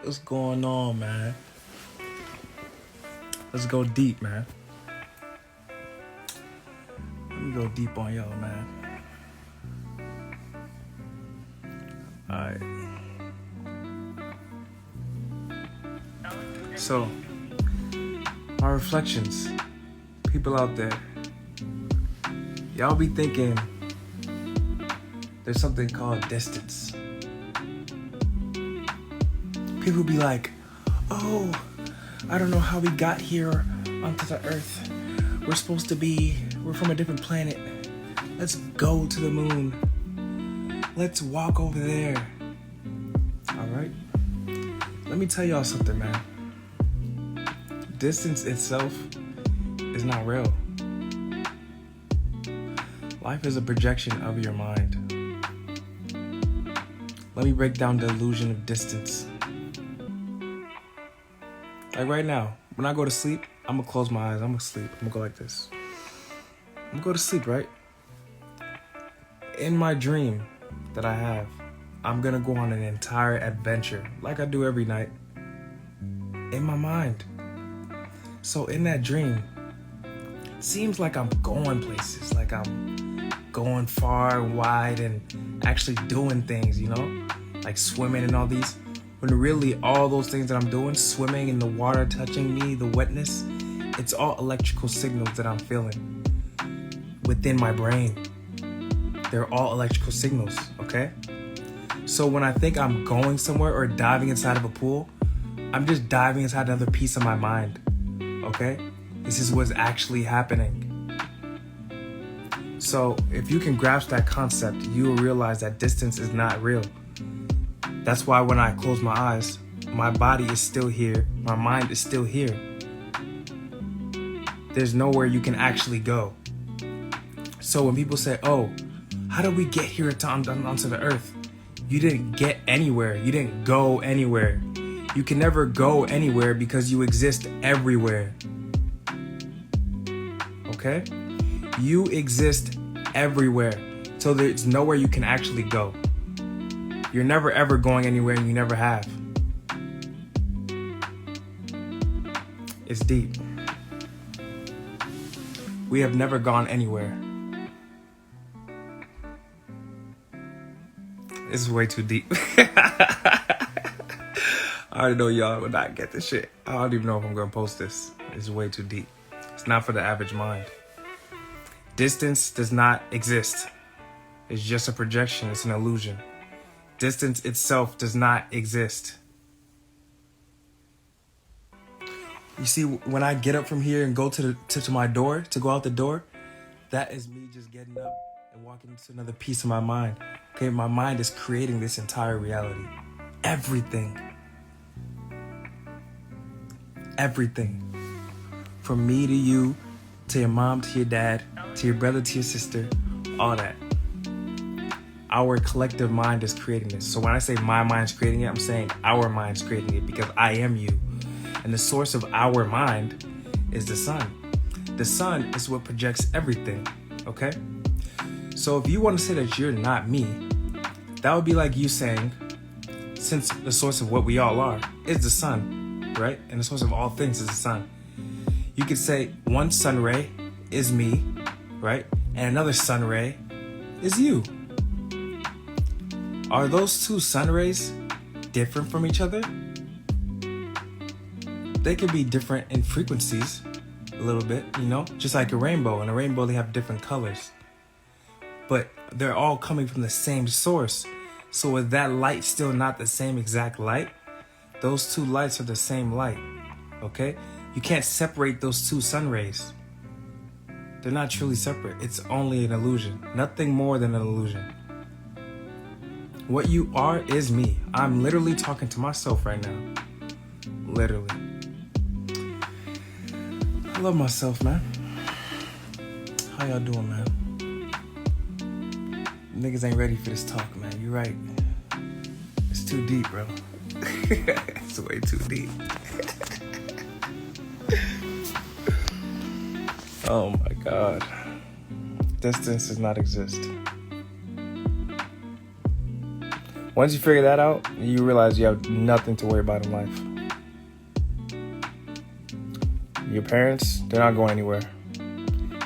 What's going on, man? Let's go deep, man. Let me go deep on y'all, man. Alright. So, my reflections. People out there. Y'all be thinking there's something called distance. People be like, oh, I don't know how we got here onto the earth. We're from a different planet. Let's go to the moon. Let's walk over there. All right? Let me tell y'all something, man. Distance itself is not real. Life is a projection of your mind. Let me break down the illusion of distance. Like right now, when I go to sleep, I'm gonna close my eyes, I'm gonna sleep. I'm gonna go like this. I'm gonna go to sleep, right? In my dream that I have, I'm gonna go on an entire adventure, like I do every night, in my mind. So in that dream, it seems like I'm going places, like I'm going far and wide and actually doing things, you know? Like swimming and all these. When really all those things that I'm doing, swimming in the water, touching me, the wetness, it's all electrical signals that I'm feeling within my brain. They're all electrical signals, okay? So when I think I'm going somewhere or diving inside of a pool, I'm just diving inside another piece of my mind, okay? This is what's actually happening. So if you can grasp that concept, you will realize that distance is not real. That's why when I close my eyes, my body is still here, my mind is still here. There's nowhere you can actually go. So when people say, oh, how did we get here onto the earth? You didn't get anywhere. You didn't go anywhere. You can never go anywhere because you exist everywhere. Okay? You exist everywhere. So there's nowhere you can actually go. You're never ever going anywhere and you never have. It's deep. We have never gone anywhere. This is way too deep. I already know y'all would not get this shit. I don't even know if I'm gonna post this. It's way too deep. It's not for the average mind. Distance does not exist. It's just a projection. It's an illusion. Distance itself does not exist. You see, when I get up from here and go to my door, to go out the door, that is me just getting up and walking into another piece of my mind. Okay, my mind is creating this entire reality. Everything. Everything. From me to you, to your mom, to your dad, to your brother, to your sister, all that. Our collective mind is creating this. So when I say my mind's creating it, I'm saying our mind's creating it because I am you. And the source of our mind is the sun. The sun is what projects everything, okay? So if you want to say that you're not me, that would be like you saying, since the source of what we all are is the sun, right? And the source of all things is the sun. You could say one sun ray is me, right? And another sun ray is you. Are those two sun rays different from each other? They could be different in frequencies a little bit, you know, just like a rainbow. In a rainbow, they have different colors, but they're all coming from the same source. So is that light still not the same exact light? Those two lights are the same light, okay? You can't separate those two sun rays. They're not truly separate. It's only an illusion, nothing more than an illusion. What you are is me. I'm literally talking to myself right now. Literally. I love myself, man. How y'all doing, man? Niggas ain't ready for this talk, man. You're right. It's too deep, bro. It's way too deep. Oh my God. Distance does not exist. Once you figure that out, you realize you have nothing to worry about in life. Your parents, they're not going anywhere.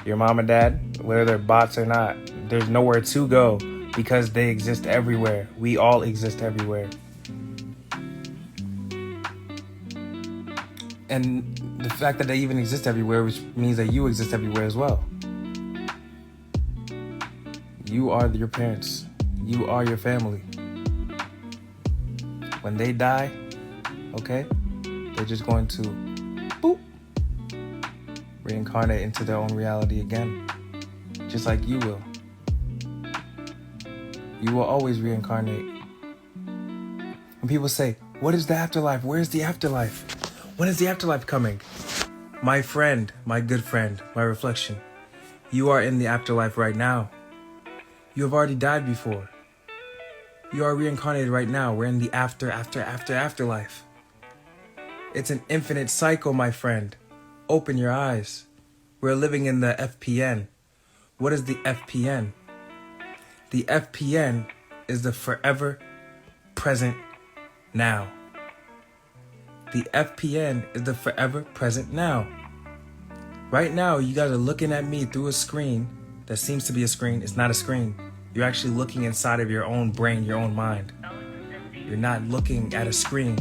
Your mom and dad, whether they're bots or not, there's nowhere to go because they exist everywhere. We all exist everywhere. And the fact that they even exist everywhere, which means that you exist everywhere as well. You are your parents. You are your family. When they die, okay, they're just going to boop, reincarnate into their own reality again. Just like you will. You will always reincarnate. When people say, what is the afterlife? Where's the afterlife? When is the afterlife coming? My friend, my good friend, my reflection. You are in the afterlife right now. You have already died before. You are reincarnated right now. We're in the afterlife. It's an infinite cycle, my friend. Open your eyes. We're living in the FPN. What is the FPN? The FPN is the forever present now. The FPN is the forever present now. Right now, you guys are looking at me through a screen that seems to be a screen. It's not a screen. You're actually looking inside of your own brain, your own mind. You're not looking at a screen.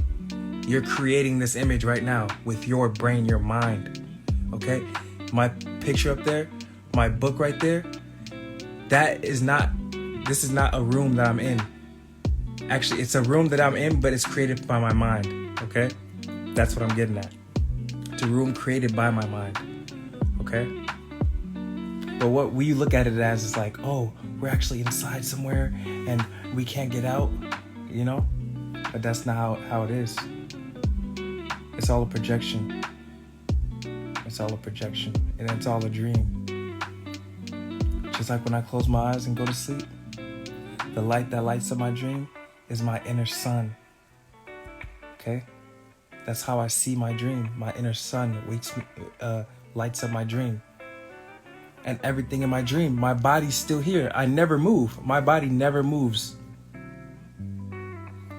You're creating this image right now with your brain, your mind. Okay? My picture up there, my book right there, this is not a room that I'm in. Actually, it's a room that I'm in, but it's created by my mind. Okay? That's what I'm getting at. It's a room created by my mind. Okay? But what we look at it as is like, oh, we're actually inside somewhere and we can't get out, you know? But that's not how it is. It's all a projection. It's all a projection. And it's all a dream. Just like when I close my eyes and go to sleep, the light that lights up my dream is my inner sun. Okay? That's how I see my dream. My inner sun lights up my dream. And everything in my dream, my body's still here. I never move. My body never moves.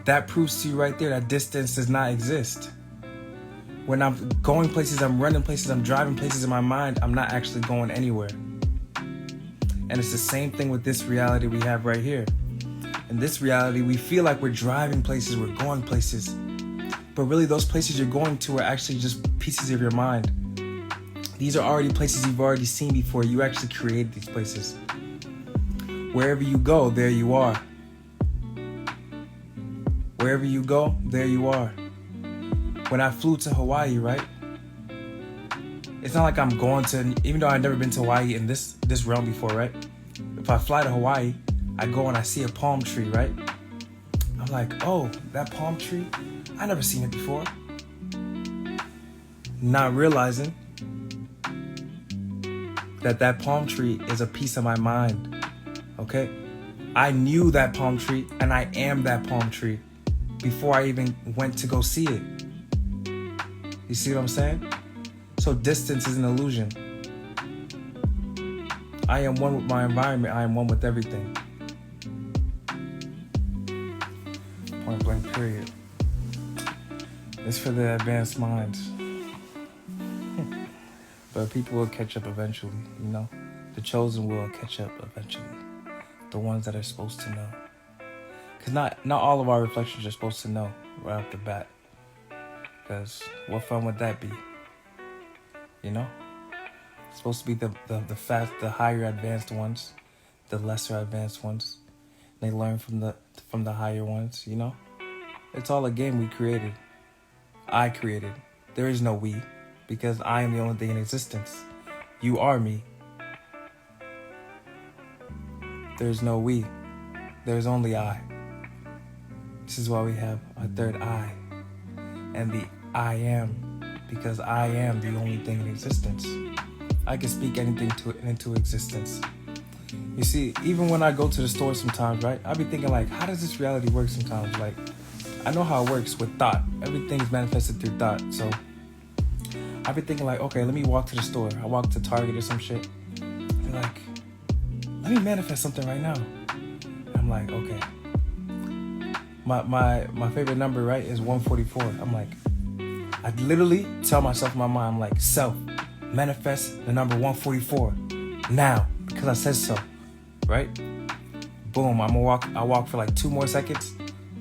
That proves to you right there that distance does not exist. When I'm going places, I'm running places, I'm driving places in my mind, I'm not actually going anywhere. And it's the same thing with this reality we have right here. In this reality, we feel like we're driving places, we're going places. But really, those places you're going to are actually just pieces of your mind. These are already places you've already seen before. You actually created these places. Wherever you go, there you are. Wherever you go, there you are. When I flew to Hawaii, right? It's not like I'm going to, even though I've never been to Hawaii in this realm before, right? If I fly to Hawaii, I go and I see a palm tree, right? I'm like, oh, that palm tree? I never seen it before. Not realizing that palm tree is a piece of my mind, okay? I knew that palm tree and I am that palm tree before I even went to go see it. You see what I'm saying? So distance is an illusion. I am one with my environment. I am one with everything. Point blank period. It's for the advanced minds. But people will catch up eventually, you know? The chosen will catch up eventually. The ones that are supposed to know. Because not all of our reflections are supposed to know right off the bat. Because what fun would that be? You know? It's supposed to be the higher advanced ones, the lesser advanced ones. They learn from the higher ones, you know? It's all a game we created. I created. There is no we. Because I am the only thing in existence. You are me. There's no we. There's only I. This is why we have our third eye. And the I am. Because I am the only thing in existence. I can speak anything into existence. You see, even when I go to the store sometimes, right? I be thinking like, how does this reality work sometimes? Like, I know how it works with thought. Everything's manifested through thought. So I've been thinking like, okay, let me walk to the store. I walk to Target or some shit. They're like, let me manifest something right now. I'm like, okay. my favorite number, right, is 144. I'm like, I literally tell myself in my mind, I'm like, self, manifest the number 144 now because I said so, right? Boom, I walk for like 2 more seconds.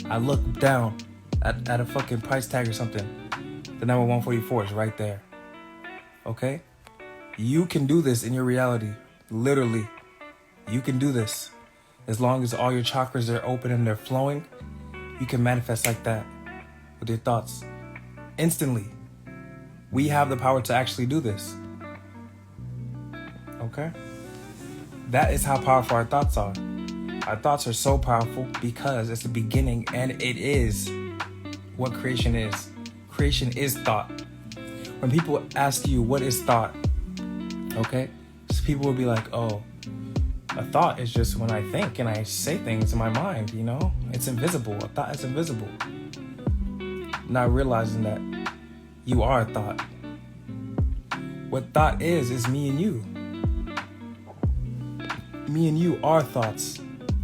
I look down at a fucking price tag or something. The number 144 is right there. Okay? You can do this in your reality. Literally. You can do this. As long as all your chakras are open and they're flowing, you can manifest like that with your thoughts. Instantly. We have the power to actually do this. Okay? That is how powerful our thoughts are. Our thoughts are so powerful because it's the beginning and it is what creation is. Creation is thought. When people ask you what is thought, okay? So people will be like, oh, a thought is just when I think and I say things in my mind, you know? It's invisible. A thought is invisible. Not realizing that you are a thought. What thought is me and you. Me and you are thoughts.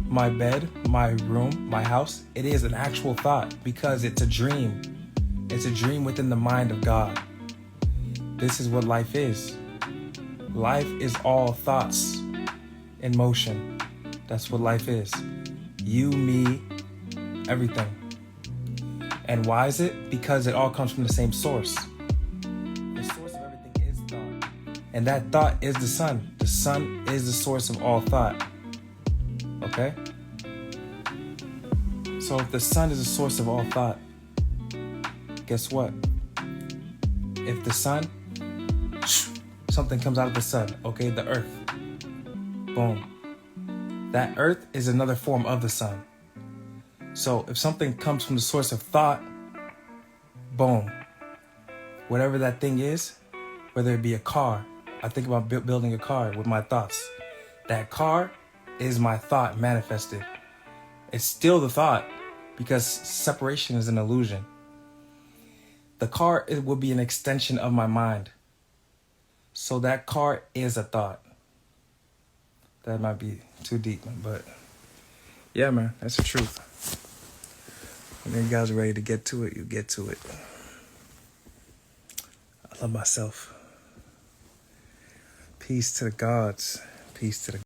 My bed, my room, my house, it is an actual thought because it's a dream. It's a dream within the mind of God. This is what life is. Life is all thoughts in motion. That's what life is. You, me, everything. And why is it? Because it all comes from the same source. The source of everything is thought. And that thought is the sun. The sun is the source of all thought. Okay? So if the sun is the source of all thought, guess what? If the sun, something comes out of the sun, okay, the earth, boom. That earth is another form of the sun. So if something comes from the source of thought, boom. Whatever that thing is, whether it be a car, I think about building a car with my thoughts. That car is my thought manifested. It's still the thought because separation is an illusion. The car, it will be an extension of my mind. So that car is a thought. That might be too deep, but yeah, man, that's the truth. When you guys are ready to get to it, you get to it. I love myself. Peace to the gods. Peace to the